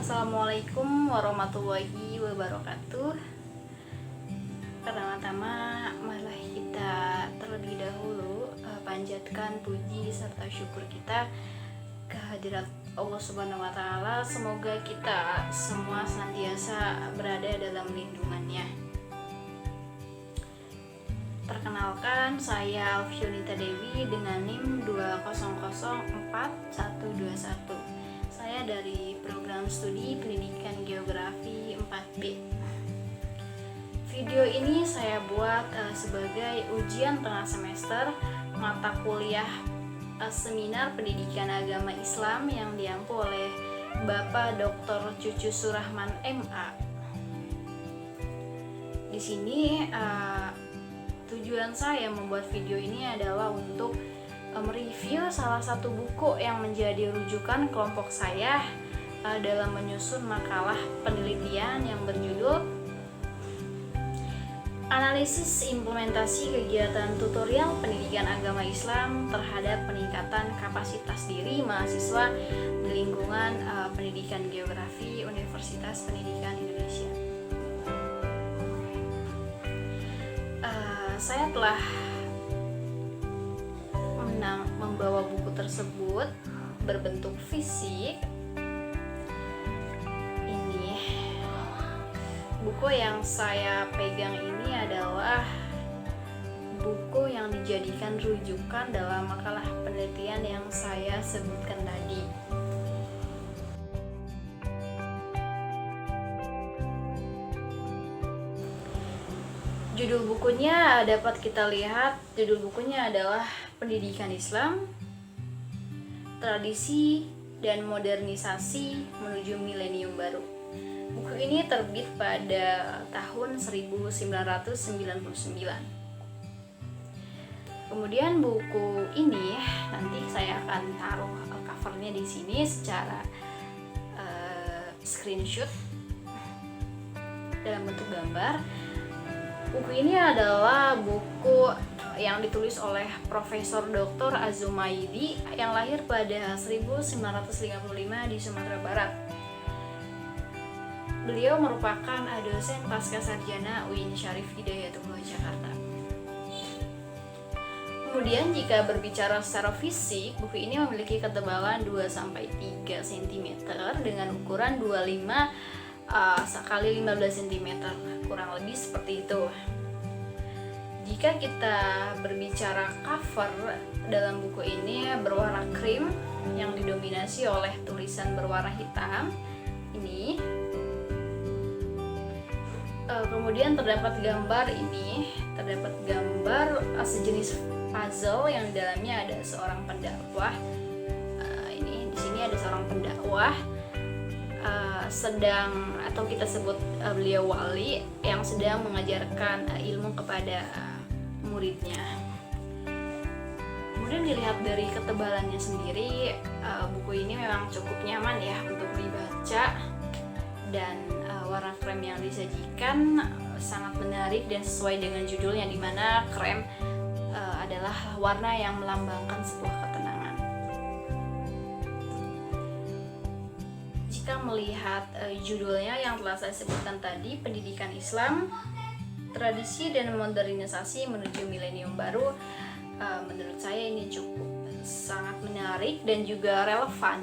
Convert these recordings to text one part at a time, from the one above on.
Assalamualaikum warahmatullahi wabarakatuh. Pertama-tama marilah kita terlebih dahulu panjatkan puji serta syukur kita kehadirat Allah Subhanahu wa taala. Semoga kita semua senantiasa berada dalam lindungannya. Perkenalkan, saya Alfionita Dewi dengan NIM 2004121. Saya dari program studi Pendidikan Geografi 4B. Video ini saya buat sebagai ujian tengah semester mata kuliah seminar Pendidikan Agama Islam yang diampu oleh Bapak Dr. Cucu Surahman MA. Di sini tujuan saya membuat video ini adalah untuk mereview salah satu buku yang menjadi rujukan kelompok saya dalam menyusun makalah penelitian yang berjudul Analisis Implementasi Kegiatan Tutorial Pendidikan Agama Islam terhadap Peningkatan Kapasitas Diri Mahasiswa di Lingkungan Pendidikan Geografi Universitas Pendidikan Indonesia. Saya telah membawa buku tersebut berbentuk fisik. Ini buku yang saya pegang ini adalah buku yang dijadikan rujukan dalam makalah penelitian yang saya sebutkan tadi. Judul bukunya dapat kita lihat, judul bukunya adalah Pendidikan Islam, Tradisi dan Modernisasi Menuju Milenium Baru. Buku ini terbit pada tahun 1999. Kemudian buku ini nanti saya akan taruh covernya di sini secara screenshot dalam bentuk gambar. Buku ini adalah buku yang ditulis oleh Profesor Dr. Azumaidi yang lahir pada 1955 di Sumatera Barat. Beliau merupakan dosen pascasarjana UIN Syarif Hidayatullah Jakarta. Kemudian jika berbicara secara fisik, buku ini memiliki ketebalan 2-3 cm dengan ukuran 25 sekali 15 cm, kurang lebih seperti itu. Jika kita berbicara cover dalam buku ini berwarna krim yang didominasi oleh tulisan berwarna hitam ini. Kemudian terdapat gambar sejenis puzzle yang di dalamnya ada seorang pendakwah. Ini di sini ada seorang pendakwah sedang, atau kita sebut beliau wali yang sedang mengajarkan ilmu kepada muridnya. Kemudian dilihat dari ketebalannya sendiri, buku ini memang cukup nyaman ya untuk dibaca, dan warna krem yang disajikan sangat menarik dan sesuai dengan judulnya, di mana krem adalah warna yang melambangkan sebuah ketenangan. Jika melihat judulnya yang telah saya sebutkan tadi, Pendidikan Islam, Tradisi dan Modernisasi Menuju Milenium Baru, menurut saya ini cukup sangat menarik dan juga relevan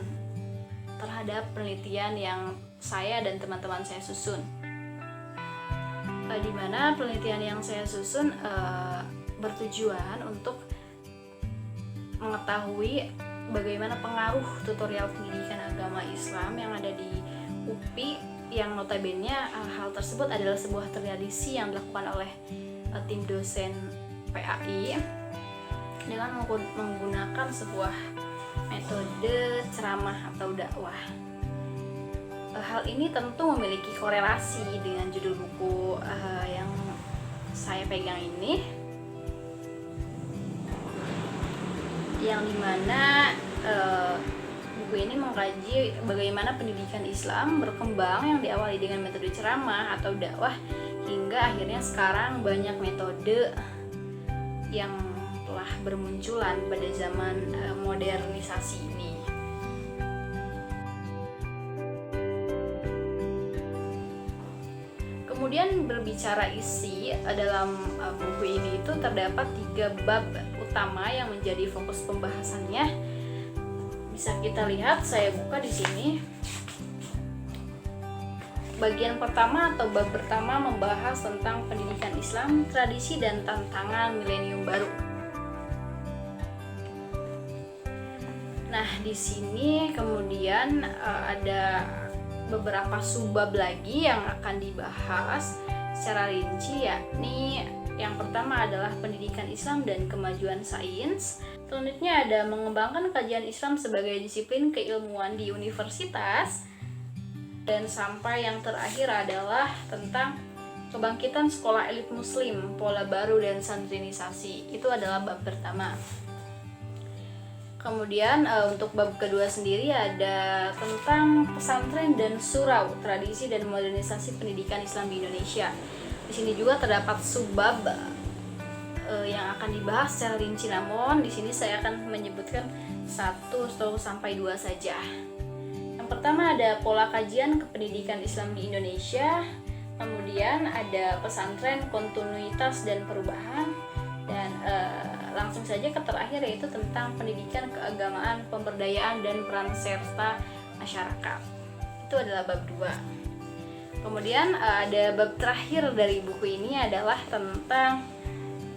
terhadap penelitian yang saya dan teman-teman saya susun. Di mana penelitian yang saya susun bertujuan untuk mengetahui bagaimana pengaruh tutorial pendidikan agama Islam yang ada di UPI, yang notabene hal tersebut adalah sebuah tradisi yang dilakukan oleh tim dosen PAI dengan menggunakan sebuah metode ceramah atau dakwah. Hal ini tentu memiliki korelasi dengan judul buku yang saya pegang ini, yang dimana buku ini mengkaji bagaimana pendidikan Islam berkembang yang diawali dengan metode ceramah atau dakwah hingga akhirnya sekarang banyak metode yang telah bermunculan pada zaman modernisasi ini. Kemudian berbicara isi, dalam buku ini itu terdapat 3 bab utama yang menjadi fokus pembahasannya. Bisa kita lihat, saya buka di sini. Bagian pertama atau bab pertama membahas tentang pendidikan Islam, tradisi dan tantangan milenium baru. Nah, di sini kemudian ada beberapa subbab lagi yang akan dibahas secara rinci, yakni yang pertama adalah pendidikan Islam dan kemajuan sains. Selanjutnya ada mengembangkan kajian Islam sebagai disiplin keilmuan di universitas. Dan sampai yang terakhir adalah tentang kebangkitan sekolah elit muslim, pola baru dan santrinisasi. Itu adalah bab pertama. Kemudian untuk bab kedua sendiri ada tentang pesantren dan surau, tradisi dan modernisasi pendidikan Islam di Indonesia. Di sini juga terdapat subbab yang akan dibahas secara rinci, namun di sini saya akan menyebutkan 1 sampai 2 saja. Pertama ada pola kajian kependidikan Islam di Indonesia, kemudian ada pesantren, kontinuitas dan perubahan, dan langsung saja ke terakhir, yaitu tentang pendidikan keagamaan, pemberdayaan dan peran serta masyarakat. Itu adalah bab 2. Kemudian ada bab terakhir dari buku ini adalah tentang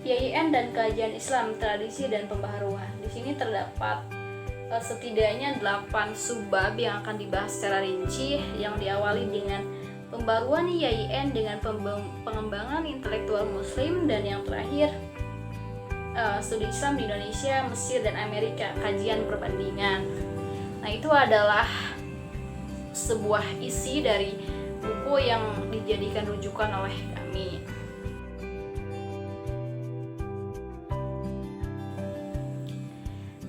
YIN dan kajian Islam, tradisi dan pembaharuan. Di sini terdapat setidaknya 8 subbab yang akan dibahas secara rinci, yang diawali dengan pembaruan YIN dengan pengembangan intelektual muslim, dan yang terakhir studi Islam di Indonesia, Mesir, dan Amerika, kajian perbandingan. Nah, itu adalah sebuah isi dari buku yang dijadikan rujukan oleh kami.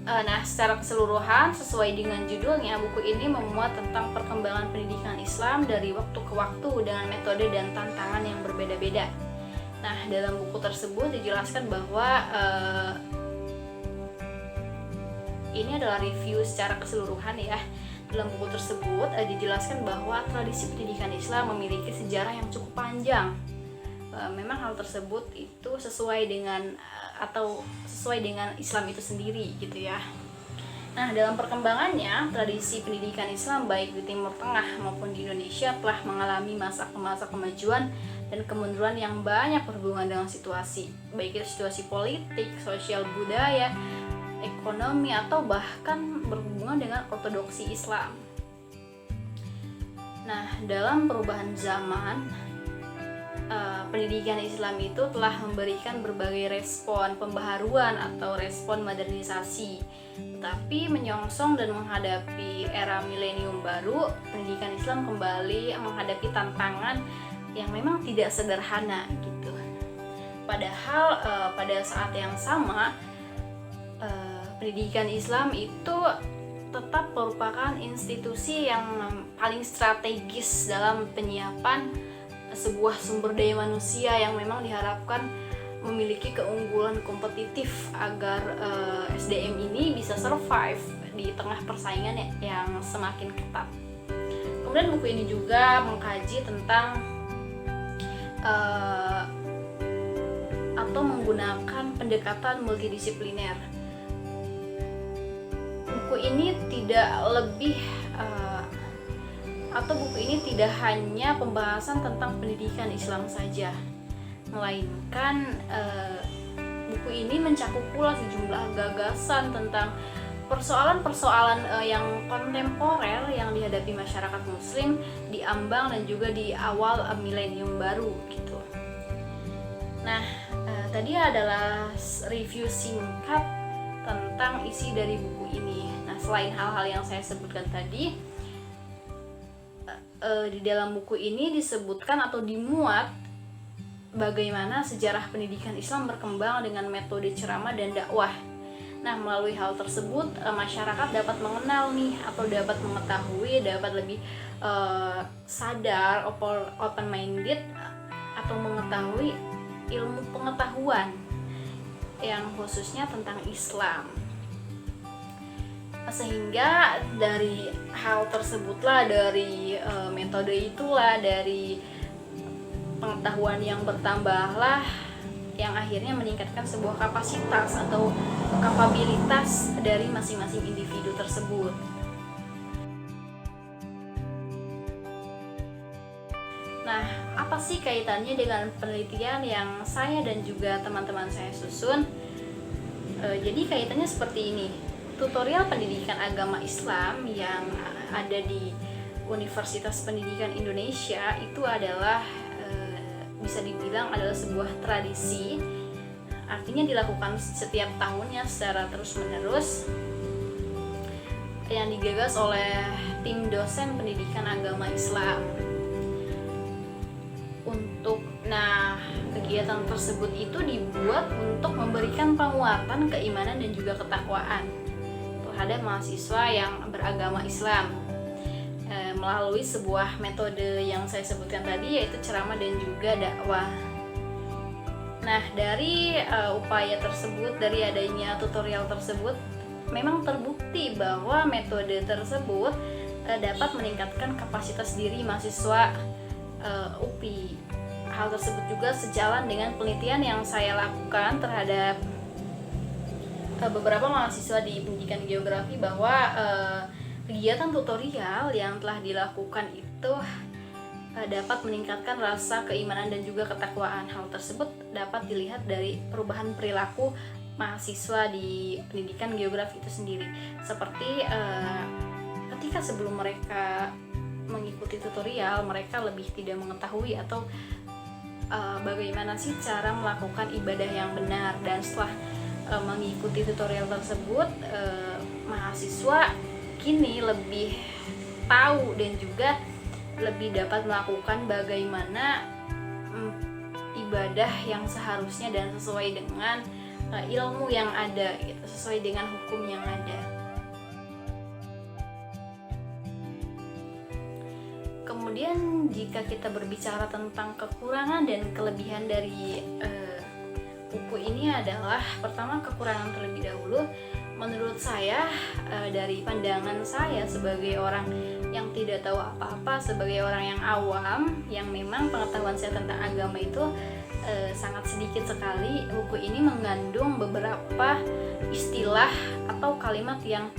Nah, secara keseluruhan, sesuai dengan judulnya, buku ini memuat tentang perkembangan pendidikan Islam dari waktu ke waktu dengan metode dan tantangan yang berbeda-beda. Nah, dalam buku tersebut dijelaskan bahwa ini adalah review secara keseluruhan ya. Dalam buku tersebut dijelaskan bahwa tradisi pendidikan Islam memiliki sejarah yang cukup panjang. Memang hal tersebut itu sesuai dengan Islam itu sendiri gitu ya. Nah, dalam perkembangannya, tradisi pendidikan Islam baik di Timur Tengah maupun di Indonesia telah mengalami masa kemajuan dan kemunduran yang banyak berhubungan dengan situasi, baik itu situasi politik, sosial, budaya, ekonomi, atau bahkan berhubungan dengan ortodoksi Islam. Nah, dalam perubahan zaman, pendidikan Islam itu telah memberikan berbagai respon pembaharuan atau respon modernisasi. Tetapi menyongsong dan menghadapi era milenium baru, pendidikan Islam kembali menghadapi tantangan yang memang tidak sederhana gitu. Padahal pada saat yang sama, pendidikan Islam itu tetap merupakan institusi yang paling strategis dalam penyiapan sebuah sumber daya manusia yang memang diharapkan memiliki keunggulan kompetitif agar SDM ini bisa survive di tengah persaingan yang semakin ketat. Kemudian buku ini juga mengkaji tentang atau menggunakan pendekatan multidisipliner. Buku ini tidak hanya pembahasan tentang pendidikan Islam saja, melainkan buku ini mencakup pula sejumlah gagasan tentang persoalan-persoalan yang kontemporer yang dihadapi masyarakat muslim di ambang dan juga di awal milenium baru gitu. Nah, tadi adalah review singkat tentang isi dari buku ini. Nah, selain hal-hal yang saya sebutkan tadi, di dalam buku ini disebutkan atau dimuat bagaimana sejarah pendidikan Islam berkembang dengan metode ceramah dan dakwah. Nah, melalui hal tersebut masyarakat dapat mengenal nih atau dapat mengetahui, dapat lebih sadar, open minded atau mengetahui ilmu pengetahuan yang khususnya tentang Islam. Sehingga dari hal tersebutlah, dari metode itulah, dari pengetahuan yang bertambahlah yang akhirnya meningkatkan sebuah kapasitas atau kapabilitas dari masing-masing individu tersebut. Nah, apa sih kaitannya dengan penelitian yang saya dan juga teman-teman saya susun? Jadi kaitannya seperti ini. Tutorial pendidikan agama Islam yang ada di Universitas Pendidikan Indonesia itu adalah bisa dibilang adalah sebuah tradisi, artinya dilakukan setiap tahunnya secara terus-menerus yang digagas oleh tim dosen pendidikan agama Islam. Kegiatan tersebut itu dibuat untuk memberikan penguatan keimanan dan juga ketakwaan terhadap mahasiswa yang beragama Islam melalui sebuah metode yang saya sebutkan tadi, yaitu ceramah dan juga dakwah. Nah, dari upaya tersebut, dari adanya tutorial tersebut, memang terbukti bahwa metode tersebut dapat meningkatkan kapasitas diri mahasiswa UPI. Hal tersebut juga sejalan dengan penelitian yang saya lakukan terhadap beberapa mahasiswa di pendidikan geografi, bahwa kegiatan tutorial yang telah dilakukan itu dapat meningkatkan rasa keimanan dan juga ketakwaan. Hal tersebut dapat dilihat dari perubahan perilaku mahasiswa di pendidikan geografi itu sendiri. Seperti ketika sebelum mereka mengikuti tutorial, mereka lebih tidak mengetahui atau bagaimana sih cara melakukan ibadah yang benar, dan setelah mengikuti tutorial tersebut, mahasiswa kini lebih tahu dan juga lebih dapat melakukan bagaimana ibadah yang seharusnya dan sesuai dengan ilmu yang ada, gitu, sesuai dengan hukum yang ada. Kemudian jika kita berbicara tentang kekurangan dan kelebihan dari buku ini adalah, pertama, kekurangan terlebih dahulu. Menurut saya, dari pandangan saya sebagai orang yang tidak tahu apa-apa, sebagai orang yang awam, yang memang pengetahuan saya tentang agama itu sangat sedikit sekali, buku ini mengandung beberapa istilah atau kalimat yang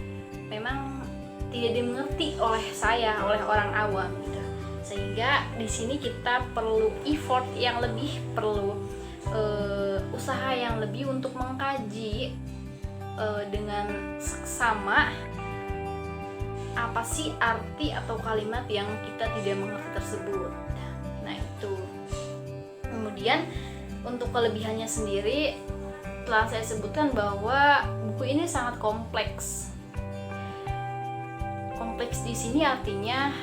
memang tidak dimengerti oleh saya, oleh orang awam, gitu. Sehingga di sini kita perlu effort yang lebih, perlu usaha yang lebih untuk mengkaji dengan seksama apa sih arti atau kalimat yang kita tidak mengerti tersebut. Nah, itu. Kemudian untuk kelebihannya sendiri telah saya sebutkan bahwa buku ini sangat kompleks. Kompleks di sini artinya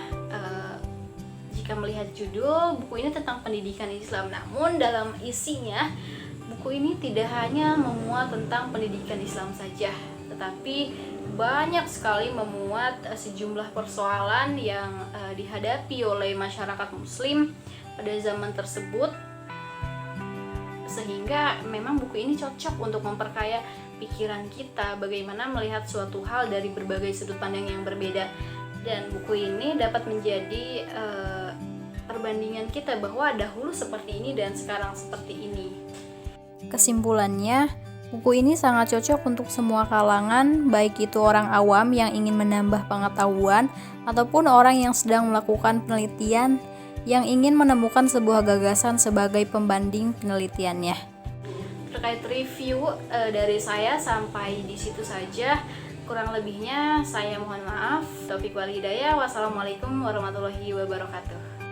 jika melihat judul, buku ini tentang pendidikan Islam, namun dalam isinya buku ini tidak hanya memuat tentang pendidikan Islam saja, tetapi banyak sekali memuat sejumlah persoalan yang dihadapi oleh masyarakat muslim pada zaman tersebut, sehingga memang buku ini cocok untuk memperkaya pikiran kita bagaimana melihat suatu hal dari berbagai sudut pandang yang berbeda. Dan buku ini dapat menjadi perbandingan kita bahwa dahulu seperti ini dan sekarang seperti ini. Kesimpulannya, buku ini sangat cocok untuk semua kalangan, baik itu orang awam yang ingin menambah pengetahuan ataupun orang yang sedang melakukan penelitian yang ingin menemukan sebuah gagasan sebagai pembanding penelitiannya. Terkait review dari saya sampai di situ saja. Kurang lebihnya saya mohon maaf. Taufiq wal hidayah. Wassalamualaikum warahmatullahi wabarakatuh.